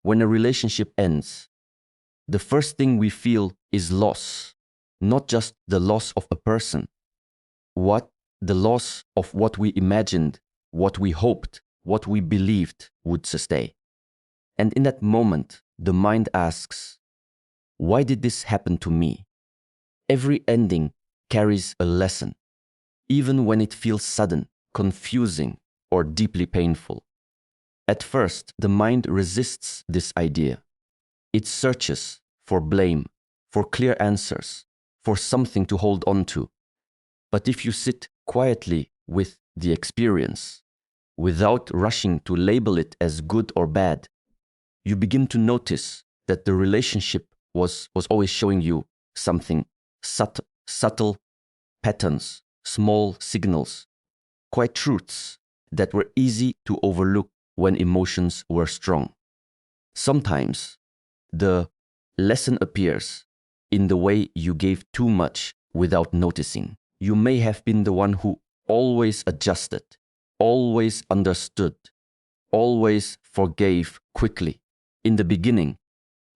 When a relationship ends, the first thing we feel is loss, not just the loss of a person, the loss of what we imagined, what we hoped, what we believed would sustain. And in that moment, the mind asks, why did this happen to me? Every ending carries a lesson, even when it feels sudden, confusing, or deeply painful. At first, the mind resists this idea. It searches for blame, for clear answers, for something to hold on to. But if you sit quietly with the experience, without rushing to label it as good or bad, you begin to notice that the relationship was always showing you something subtle patterns, small signals, quiet truths that were easy to overlook when emotions were strong. Sometimes the lesson appears in the way you gave too much without noticing. You may have been the one who always adjusted, always understood, always forgave quickly. In the beginning,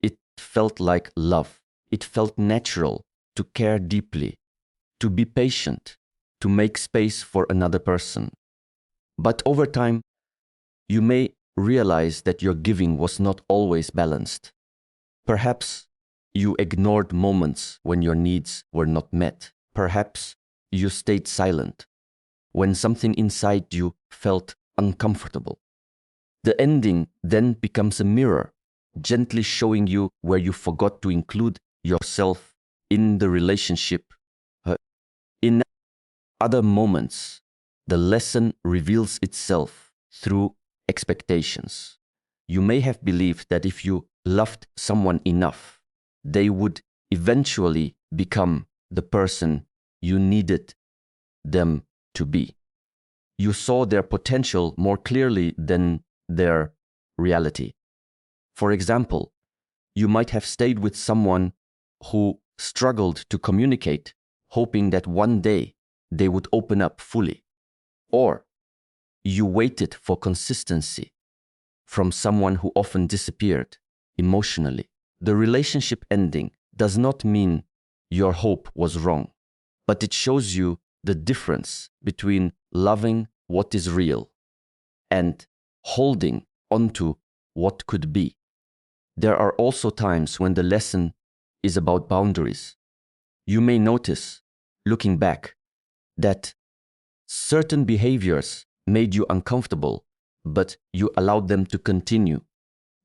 it felt like love. It felt natural to care deeply, to be patient, to make space for another person. But over time, you may realize that your giving was not always balanced. Perhaps you ignored moments when your needs were not met. Perhaps you stayed silent when something inside you felt uncomfortable. The ending then becomes a mirror, gently showing you where you forgot to include yourself in the relationship. In other moments, the lesson reveals itself through expectations. You may have believed that if you loved someone enough, they would eventually become the person you needed them to be. You saw their potential more clearly than their reality. For example, you might have stayed with someone who struggled to communicate, hoping that one day they would open up fully. Or you waited for consistency from someone who often disappeared emotionally. The relationship ending does not mean your hope was wrong, but it shows you the difference between loving what is real and holding onto what could be. There are also times when the lesson is about boundaries. You may notice, looking back, that certain behaviors made you uncomfortable, but you allowed them to continue.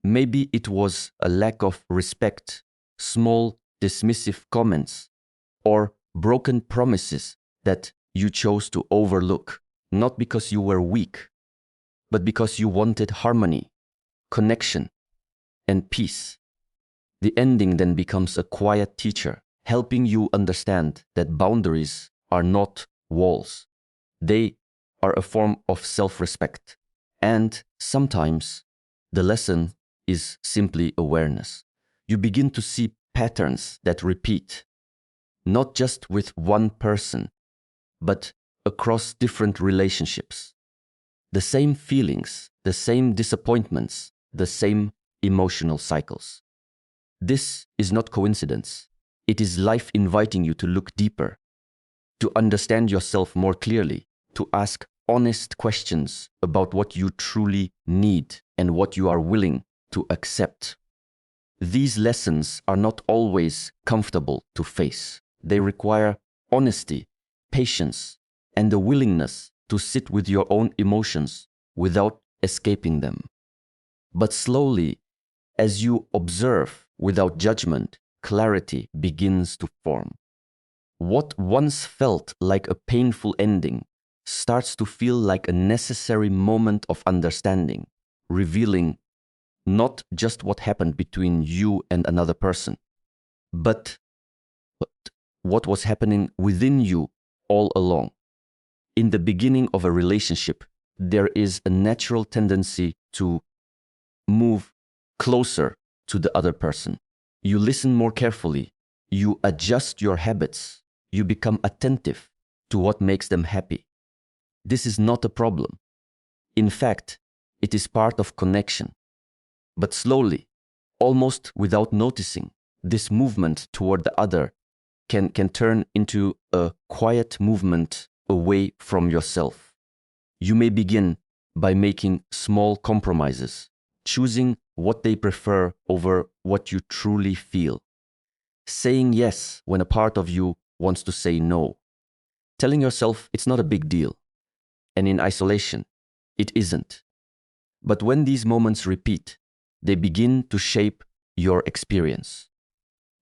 Maybe it was a lack of respect, small dismissive comments, or broken promises that you chose to overlook, not because you were weak, but because you wanted harmony, connection, and peace. The ending then becomes a quiet teacher, helping you understand that boundaries are not walls. They are a form of self-respect. And sometimes the lesson is simply awareness. You begin to see patterns that repeat, not just with one person, but across different relationships. The same feelings, the same disappointments, the same emotional cycles. This is not coincidence. It is life inviting you to look deeper, to understand yourself more clearly, to ask honest questions about what you truly need and what you are willing to accept. These lessons are not always comfortable to face. They require honesty, patience, and the willingness to sit with your own emotions without escaping them. But slowly, as you observe without judgment, clarity begins to form. What once felt like a painful ending starts to feel like a necessary moment of understanding, revealing not just what happened between you and another person, but what was happening within you all along. In the beginning of a relationship, there is a natural tendency to move closer to the other person. You listen more carefully. You adjust your habits. You become attentive to what makes them happy. This is not a problem. In fact, it is part of connection. But slowly, Almost without noticing, this movement toward the other can turn into a quiet movement away from yourself. You may begin by making small compromises, choosing what they prefer over what you truly feel, saying yes when a part of you wants to say no, telling yourself it's not a big deal, and in isolation, it isn't. But when these moments repeat, they begin to shape your experience.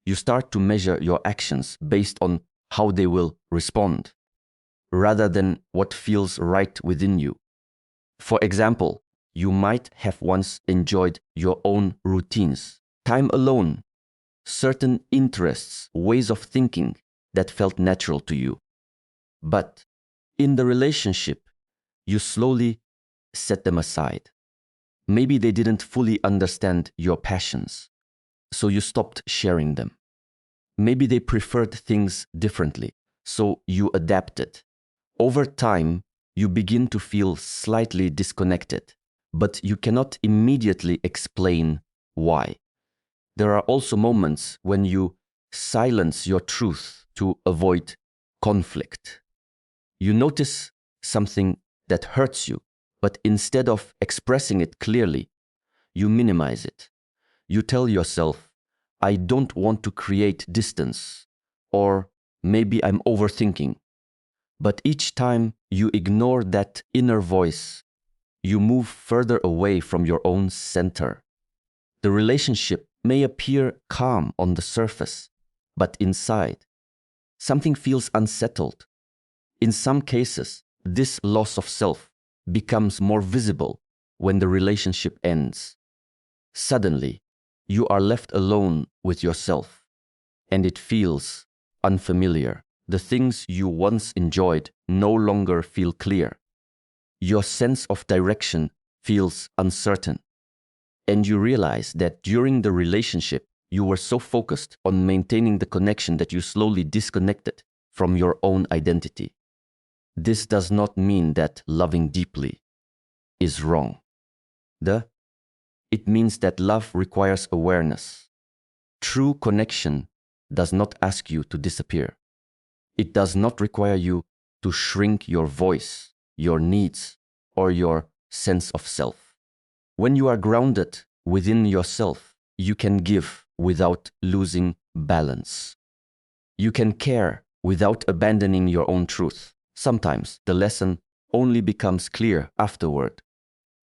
You start to measure your actions based on how they will respond, rather than what feels right within you. For example, you might have once enjoyed your own routines, time alone, certain interests, ways of thinking that felt natural to you. But in the relationship, you slowly set them aside. Maybe they didn't fully understand your passions, so you stopped sharing them. Maybe they preferred things differently, so you adapted. Over time, you begin to feel slightly disconnected, but you cannot immediately explain why. There are also moments when you silence your truth to avoid conflict. You notice something that hurts you, but instead of expressing it clearly, you minimize it. You tell yourself, I don't want to create distance, or maybe I'm overthinking. But each time you ignore that inner voice, you move further away from your own center. The relationship may appear calm on the surface, but inside, something feels unsettled. In some cases, this loss of self becomes more visible when the relationship ends. Suddenly, you are left alone with yourself, and it feels unfamiliar. The things you once enjoyed no longer feel clear. Your sense of direction feels uncertain, and you realize that during the relationship, you were so focused on maintaining the connection that you slowly disconnected from your own identity. This does not mean that loving deeply is wrong. It means that love requires awareness. True connection does not ask you to disappear. It does not require you to shrink your voice, your needs, or your sense of self. When you are grounded within yourself, you can give without losing balance. You can care without abandoning your own truth. Sometimes the lesson only becomes clear afterward.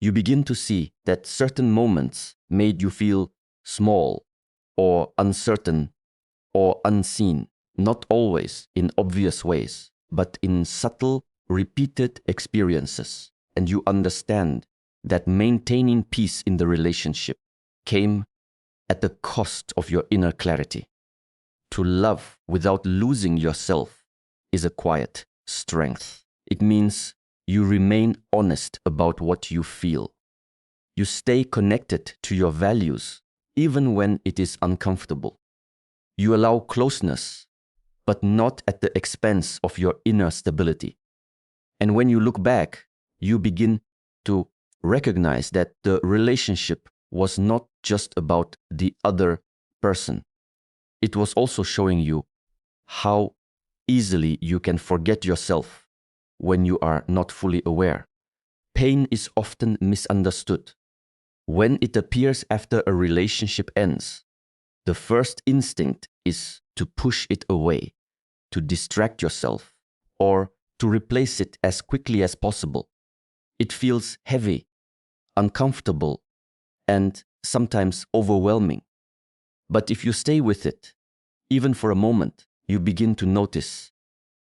You begin to see that certain moments made you feel small or uncertain or unseen, not always in obvious ways, but in subtle, repeated experiences. And you understand that maintaining peace in the relationship came at the cost of your inner clarity. To love without losing yourself is a quiet strength. It means you remain honest about what you feel. You stay connected to your values even when it is uncomfortable. You allow closeness, but not at the expense of your inner stability. And when you look back, you begin to recognize that the relationship was not just about the other person. It was also showing you how easily you can forget yourself when you are not fully aware. Pain is often misunderstood. When it appears after a relationship ends, the first instinct is to push it away, to distract yourself, or to replace it as quickly as possible. It feels heavy, uncomfortable, and sometimes overwhelming. But if you stay with it, even for a moment, you begin to notice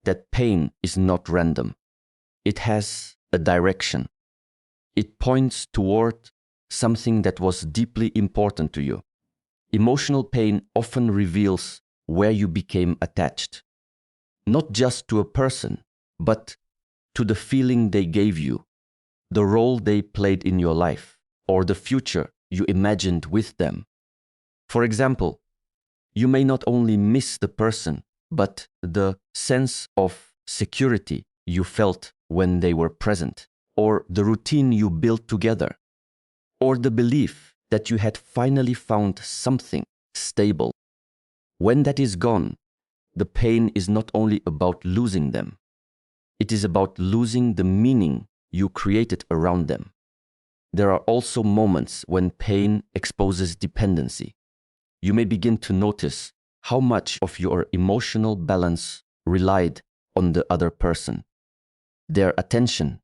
that pain is not random. It has a direction. It points toward something that was deeply important to you. Emotional pain often reveals where you became attached, not just to a person, but to the feeling they gave you, the role they played in your life, or the future you imagined with them. For example, you may not only miss the person, but the sense of security you felt when they were present, or the routine you built together, or the belief that you had finally found something stable. When that is gone, the pain is not only about losing them, it is about losing the meaning you created around them. There are also moments when pain exposes dependency. You may begin to notice how much of your emotional balance relied on the other person, their attention,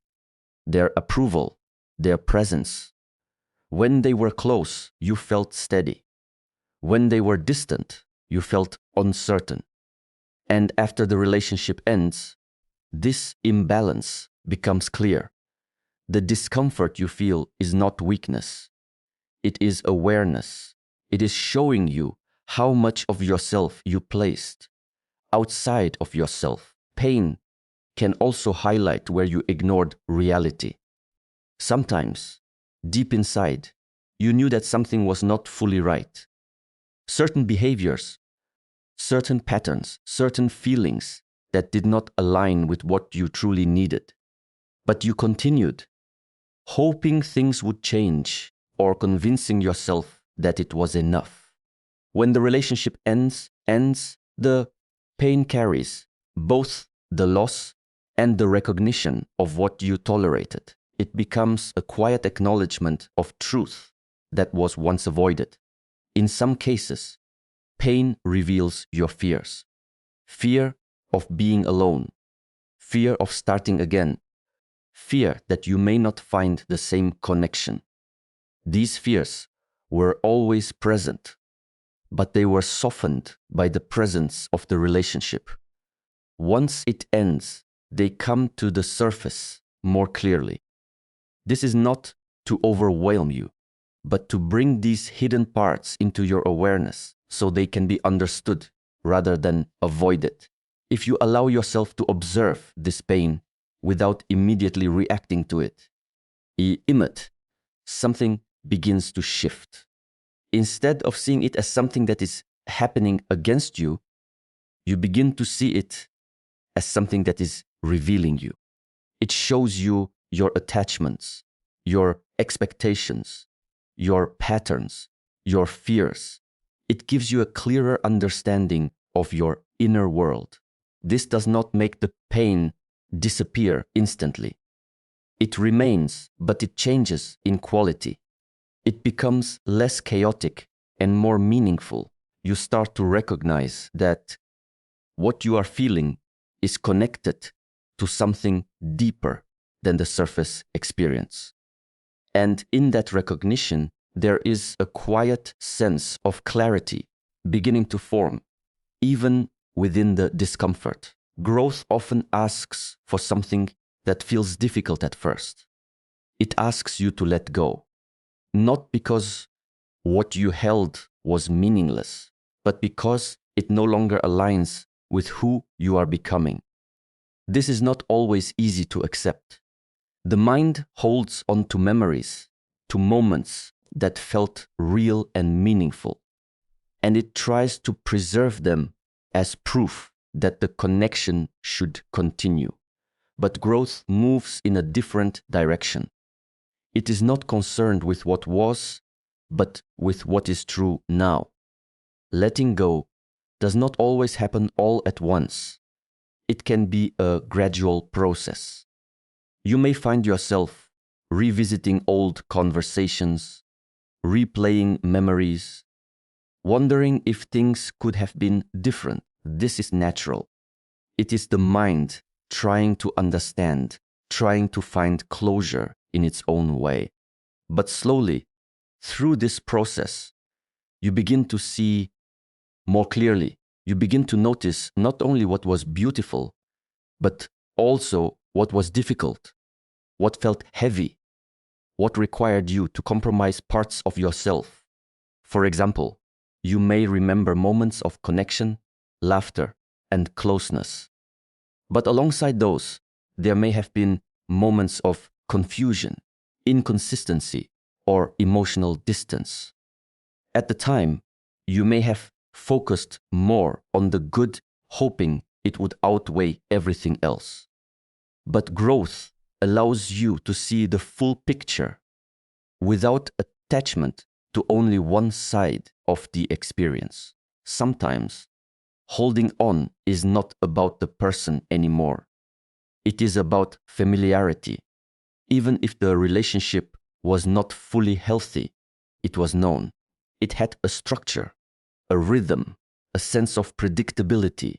their approval, their presence. When they were close, you felt steady. When they were distant, you felt uncertain. And after the relationship ends, this imbalance becomes clear. The discomfort you feel is not weakness. It is awareness. It is showing you how much of yourself you placed outside of yourself. Pain can also highlight where you ignored reality. Sometimes, deep inside, you knew that something was not fully right. Certain behaviors, certain patterns, certain feelings that did not align with what you truly needed. But you continued, hoping things would change or convincing yourself that it was enough. When the relationship ends, the pain carries both the loss and the recognition of what you tolerated. It becomes a quiet acknowledgement of truth that was once avoided. In some cases, pain reveals your fears. Fear of being alone, fear of starting again, fear that you may not find the same connection. These fears were always present, but they were softened by the presence of the relationship. Once it ends, they come to the surface more clearly. This is not to overwhelm you, but to bring these hidden parts into your awareness so they can be understood rather than avoided. If you allow yourself to observe this pain without immediately reacting to it, something begins to shift. Instead of seeing it as something that is happening against you, you begin to see it as something that is revealing you. It shows you your attachments, your expectations, your patterns, your fears. It gives you a clearer understanding of your inner world. This does not make the pain disappear instantly. It remains, but it changes in quality. It becomes less chaotic and more meaningful. You start to recognize that what you are feeling is connected to something deeper than the surface experience. And in that recognition, there is a quiet sense of clarity beginning to form, even within the discomfort. Growth often asks for something that feels difficult at first. It asks you to let go, not because what you held was meaningless, but because it no longer aligns with who you are becoming. This is not always easy to accept. The mind holds on to memories, to moments that felt real and meaningful, and it tries to preserve them as proof that the connection should continue. But growth moves in a different direction. It is not concerned with what was, but with what is true now. Letting go does not always happen all at once. It can be a gradual process. You may find yourself revisiting old conversations, replaying memories, wondering if things could have been different. This is natural. It is the mind trying to understand, trying to find closure in its own way. But slowly, through this process, you begin to see more clearly. You begin to notice not only what was beautiful, but also what was difficult, what felt heavy, what required you to compromise parts of yourself. For example, you may remember moments of connection, laughter, and closeness. But alongside those, there may have been moments of confusion, inconsistency, or emotional distance. At the time, you may have focused more on the good, hoping it would outweigh everything else. But growth allows you to see the full picture. Without attachment, to only one side of the experience. Sometimes holding on is not about the person anymore. It is about familiarity. Even if the relationship was not fully healthy, it was known. It had a structure, a rhythm, a sense of predictability.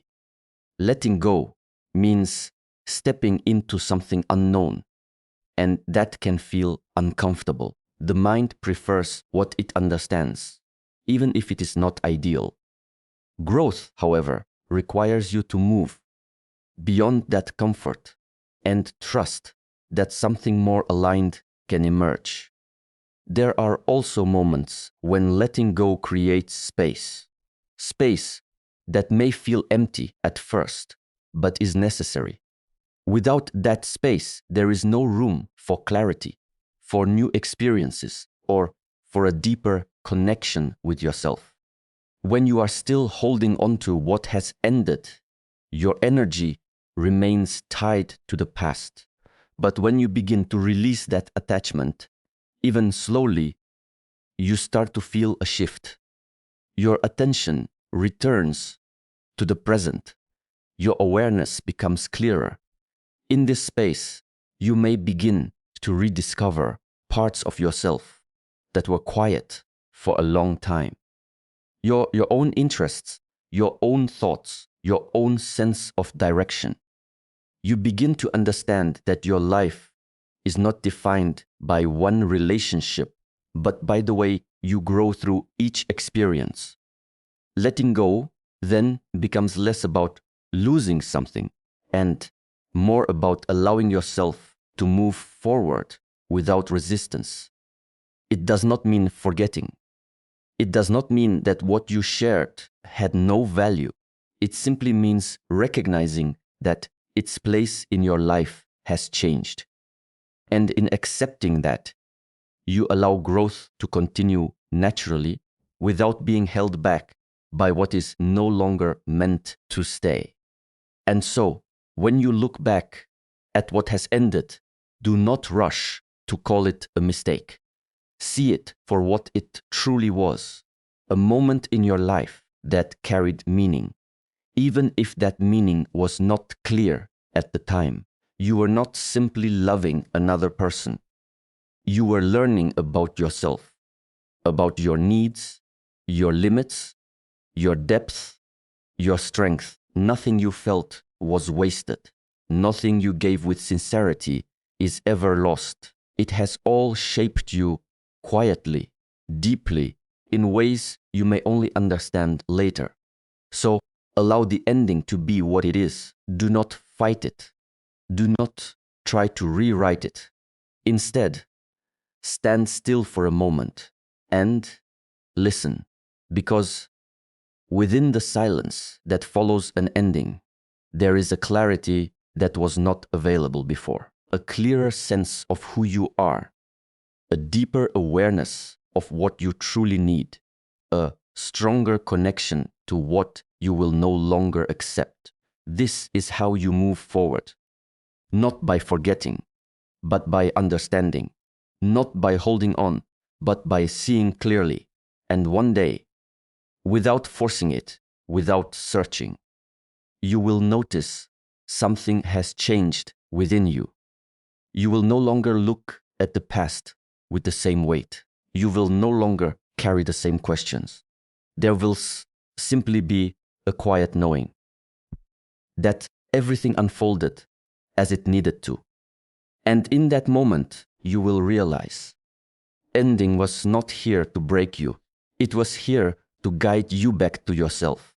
Letting go means stepping into something unknown, and that can feel uncomfortable. The mind prefers what it understands, even if it is not ideal. Growth, however, requires you to move beyond that comfort and trust that something more aligned can emerge. There are also moments when letting go creates space. Space that may feel empty at first, but is necessary. Without that space, there is no room for clarity, for new experiences, or for a deeper connection with yourself. When you are still holding on to what has ended, your energy remains tied to the past. But when you begin to release that attachment, even slowly, you start to feel a shift. Your attention returns to the present. Your awareness becomes clearer. In this space, you may begin to rediscover parts of yourself that were quiet for a long time. Your own interests, your own thoughts, your own sense of direction. You begin to understand that your life is not defined by one relationship, but by the way you grow through each experience. Letting go then becomes less about losing something and more about allowing yourself to move forward without resistance. It does not mean forgetting. It does not mean that what you shared had no value. It simply means recognizing that its place in your life has changed. And in accepting that, you allow growth to continue naturally without being held back by what is no longer meant to stay. And so, when you look back at what has ended, do not rush to call it a mistake. See it for what it truly was, a moment in your life that carried meaning. Even if that meaning was not clear at the time, you were not simply loving another person. You were learning about yourself, about your needs, your limits, your depth, your strength. Nothing you felt was wasted. Nothing you gave with sincerity is ever lost. It has all shaped you quietly, deeply, in ways you may only understand later. So allow the ending to be what it is. Do not fight it. Do not try to rewrite it. Instead, stand still for a moment and listen, because within the silence that follows an ending, there is a clarity that was not available before, a clearer sense of who you are, a deeper awareness of what you truly need, a stronger connection to what you will no longer accept. This is how you move forward, not by forgetting, but by understanding, not by holding on, but by seeing clearly. And one day, without forcing it, without searching, you will notice something has changed within you. You will no longer look at the past with the same weight. You will no longer carry the same questions. There will simply be a quiet knowing that everything unfolded as it needed to. And in that moment, you will realize ending was not here to break you. It was here to guide you back to yourself.